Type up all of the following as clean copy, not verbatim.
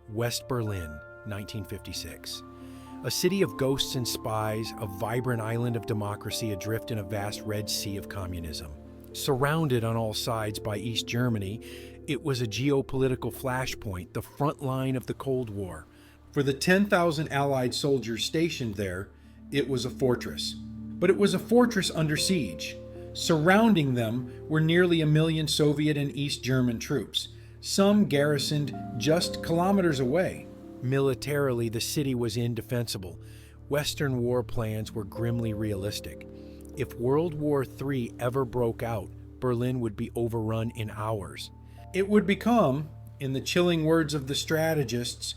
West Berlin, 1956. A city of ghosts and spies, a vibrant island of democracy adrift in a vast Red Sea of communism. Surrounded on all sides by East Germany, it was a geopolitical flashpoint, the front line of the Cold War. For the 10,000 Allied soldiers stationed there, it was a fortress. But it was a fortress under siege. Surrounding them were nearly 1 million Soviet and East German troops, some garrisoned just kilometers away. Militarily, the city was indefensible. Western war plans were grimly realistic. If World War III ever broke out, Berlin would be overrun in hours. It would become, in the chilling words of the strategists,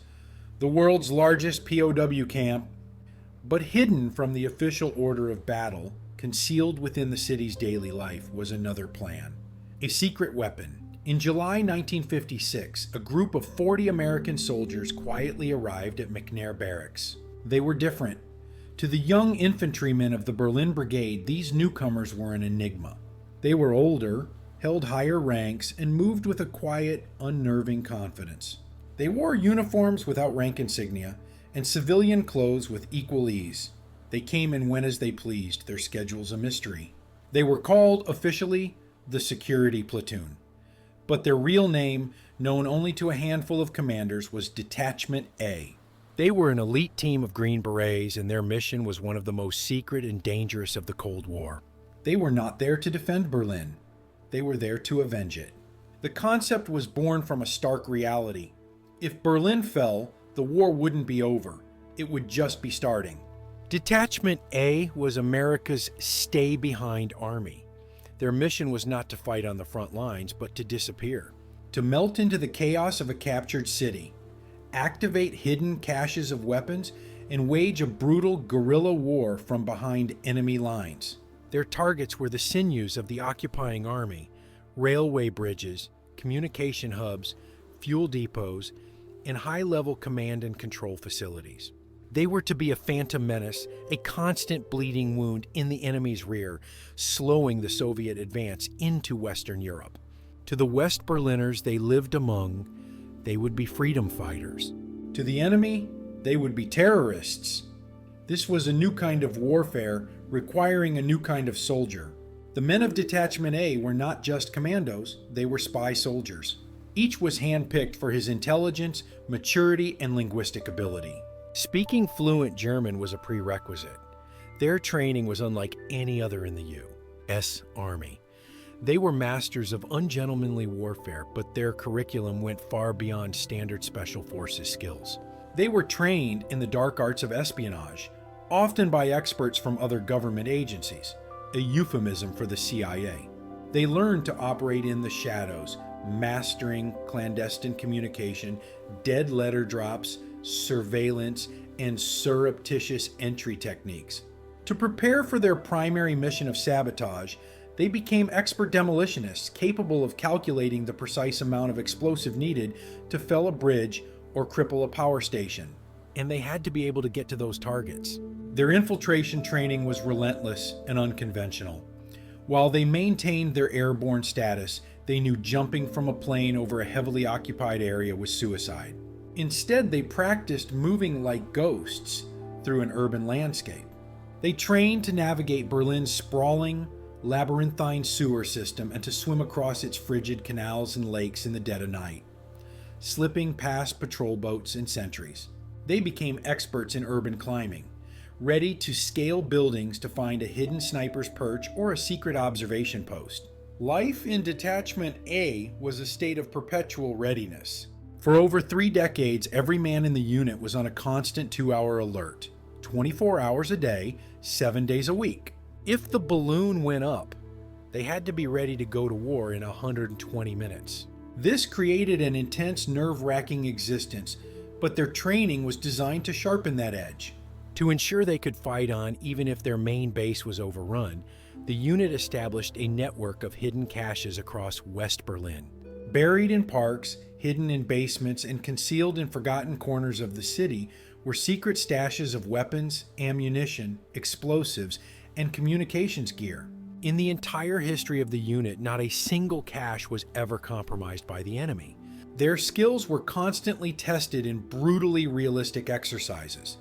the world's largest POW camp. But hidden from the official order of battle, concealed within the city's daily life, was another plan. A secret weapon. In July 1956, a group of 40 American soldiers quietly arrived at McNair Barracks. They were different. To the young infantrymen of the Berlin Brigade, these newcomers were an enigma. They were older, held higher ranks, and moved with a quiet, unnerving confidence. They wore uniforms without rank insignia, and civilian clothes with equal ease. They came and went as they pleased, their schedules a mystery. They were called, officially, the Security Platoon. But their real name, known only to a handful of commanders, was Detachment A. They were an elite team of Green Berets, and their mission was one of the most secret and dangerous of the Cold War. They were not there to defend Berlin. They were there to avenge it. The concept was born from a stark reality. If Berlin fell, the war wouldn't be over. It would just be starting. Detachment A was America's stay-behind army. Their mission was not to fight on the front lines, but to disappear. To melt into the chaos of a captured city, activate hidden caches of weapons, and wage a brutal guerrilla war from behind enemy lines. Their targets were the sinews of the occupying army, railway bridges, communication hubs, fuel depots, and high-level command and control facilities. They were to be a phantom menace, a constant bleeding wound in the enemy's rear, slowing the Soviet advance into Western Europe. To the West Berliners they lived among, they would be freedom fighters. To the enemy, they would be terrorists. This was a new kind of warfare, requiring a new kind of soldier. The men of Detachment A were not just commandos, they were spy soldiers. Each was handpicked for his intelligence, maturity, and linguistic ability. Speaking fluent German was a prerequisite. Their training was unlike any other in the U.S. Army. They were masters of ungentlemanly warfare, but their curriculum went far beyond standard special forces skills. They were trained in the dark arts of espionage, often by experts from other government agencies, a euphemism for the CIA. They learned to operate in the shadows, mastering clandestine communication, dead letter drops, surveillance, and surreptitious entry techniques. To prepare for their primary mission of sabotage, they became expert demolitionists capable of calculating the precise amount of explosive needed to fell a bridge or cripple a power station. And they had to be able to get to those targets. Their infiltration training was relentless and unconventional. While they maintained their airborne status, they knew jumping from a plane over a heavily occupied area was suicide. Instead, they practiced moving like ghosts through an urban landscape. They trained to navigate Berlin's sprawling, labyrinthine sewer system and to swim across its frigid canals and lakes in the dead of night, slipping past patrol boats and sentries. They became experts in urban climbing, ready to scale buildings to find a hidden sniper's perch or a secret observation post. Life in Detachment A was a state of perpetual readiness. For over 3 decades, every man in the unit was on a constant 2-hour alert, 24 hours a day, 7 days a week. If the balloon went up, they had to be ready to go to war in 120 minutes. This created an intense, nerve-wracking existence, but their training was designed to sharpen that edge. To ensure they could fight on even if their main base was overrun, the unit established a network of hidden caches across West Berlin. Buried in parks, hidden in basements, and concealed in forgotten corners of the city were secret stashes of weapons, ammunition, explosives, and communications gear. In the entire history of the unit, not a single cache was ever compromised by the enemy. Their skills were constantly tested in brutally realistic exercises.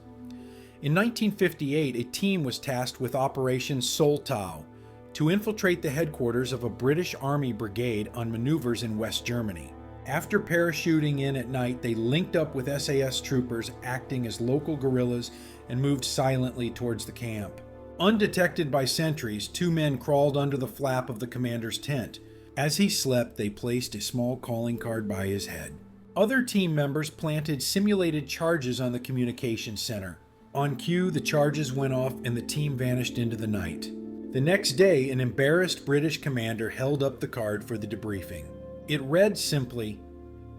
In 1958, a team was tasked with Operation Soltau to infiltrate the headquarters of a British Army brigade on maneuvers in West Germany. After parachuting in at night, they linked up with SAS troopers acting as local guerrillas and moved silently towards the camp. Undetected by sentries, two men crawled under the flap of the commander's tent. As he slept, they placed a small calling card by his head. Other team members planted simulated charges on the communications center. On cue, the charges went off and the team vanished into the night. The next day, an embarrassed British commander held up the card for the debriefing. It read simply,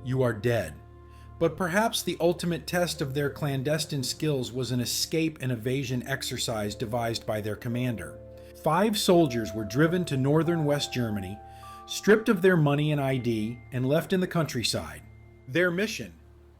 "You are dead." But perhaps the ultimate test of their clandestine skills was an escape and evasion exercise devised by their commander. 5 soldiers were driven to northern West Germany, stripped of their money and ID, and left in the countryside. Their mission: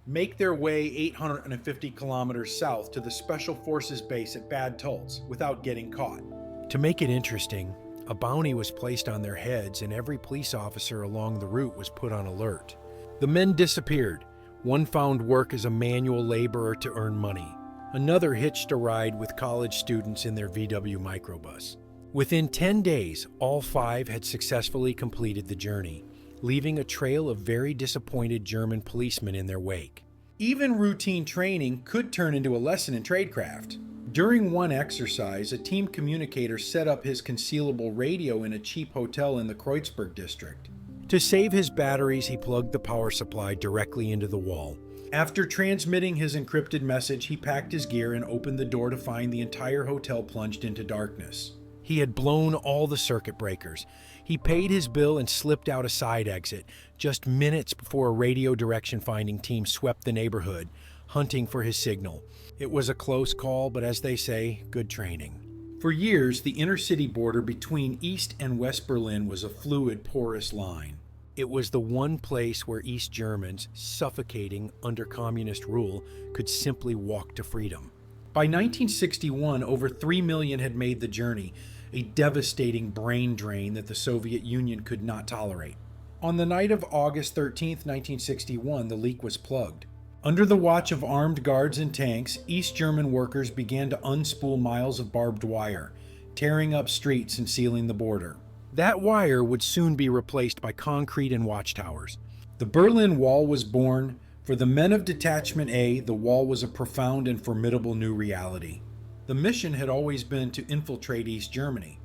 make their way 850 kilometers south to the Special Forces base at Bad Tölz without getting caught. To make it interesting, a bounty was placed on their heads and every police officer along the route was put on alert. The men disappeared. One found work as a manual laborer to earn money. Another hitched a ride with college students in their VW microbus. Within 10 days, all 5 had successfully completed the journey, leaving a trail of very disappointed German policemen in their wake. Even routine training could turn into a lesson in tradecraft. During one exercise, a team communicator set up his concealable radio in a cheap hotel in the Kreuzberg district. To save his batteries, he plugged the power supply directly into the wall. After transmitting his encrypted message, he packed his gear and opened the door to find the entire hotel plunged into darkness. He had blown all the circuit breakers. He paid his bill and slipped out a side exit, just minutes before a radio direction-finding team swept the neighborhood, hunting for his signal. It was a close call, but as they say, good training. For years, the inner-city border between East and West Berlin was a fluid, porous line. It was the one place where East Germans, suffocating under communist rule, could simply walk to freedom. By 1961, over 3 million had made the journey, a devastating brain drain that the Soviet Union could not tolerate. On the night of August 13, 1961, the leak was plugged. Under the watch of armed guards and tanks, East German workers began to unspool miles of barbed wire, tearing up streets and sealing the border. That wire would soon be replaced by concrete and watchtowers. The Berlin Wall was born. For the men of Detachment A, the wall was a profound and formidable new reality. The mission had always been to infiltrate East Germany.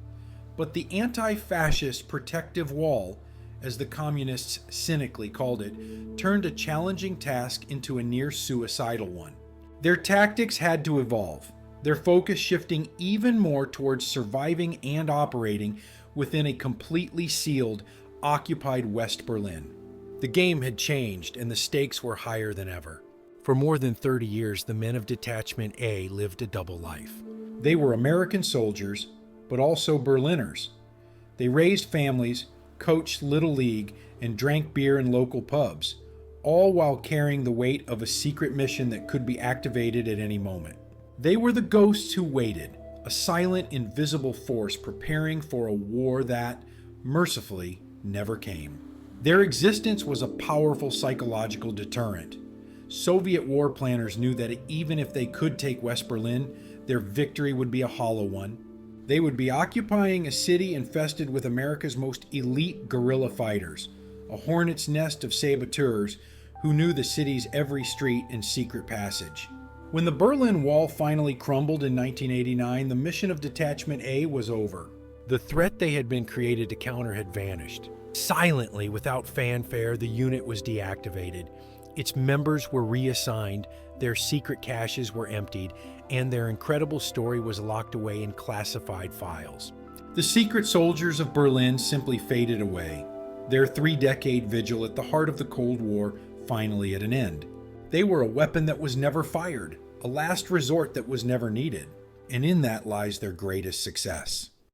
But the anti-fascist protective wall, as the communists cynically called it, turned a challenging task into a near-suicidal one. Their tactics had to evolve, their focus shifting even more towards surviving and operating within a completely sealed, occupied West Berlin. The game had changed and the stakes were higher than ever. For more than 30 years, the men of Detachment A lived a double life. They were American soldiers, but also Berliners. They raised families, coached Little League, and drank beer in local pubs, all while carrying the weight of a secret mission that could be activated at any moment. They were the ghosts who waited, a silent, invisible force preparing for a war that, mercifully, never came. Their existence was a powerful psychological deterrent. Soviet war planners knew that even if they could take West Berlin, their victory would be a hollow one. They would be occupying a city infested with America's most elite guerrilla fighters, a hornet's nest of saboteurs who knew the city's every street and secret passage. When the Berlin Wall finally crumbled in 1989, the mission of Detachment A was over. The threat they had been created to counter had vanished. Silently, without fanfare, the unit was deactivated. Its members were reassigned, their secret caches were emptied, and their incredible story was locked away in classified files. The secret soldiers of Berlin simply faded away, their 3-decade vigil at the heart of the Cold War finally at an end. They were a weapon that was never fired, a last resort that was never needed, and in that lies their greatest success.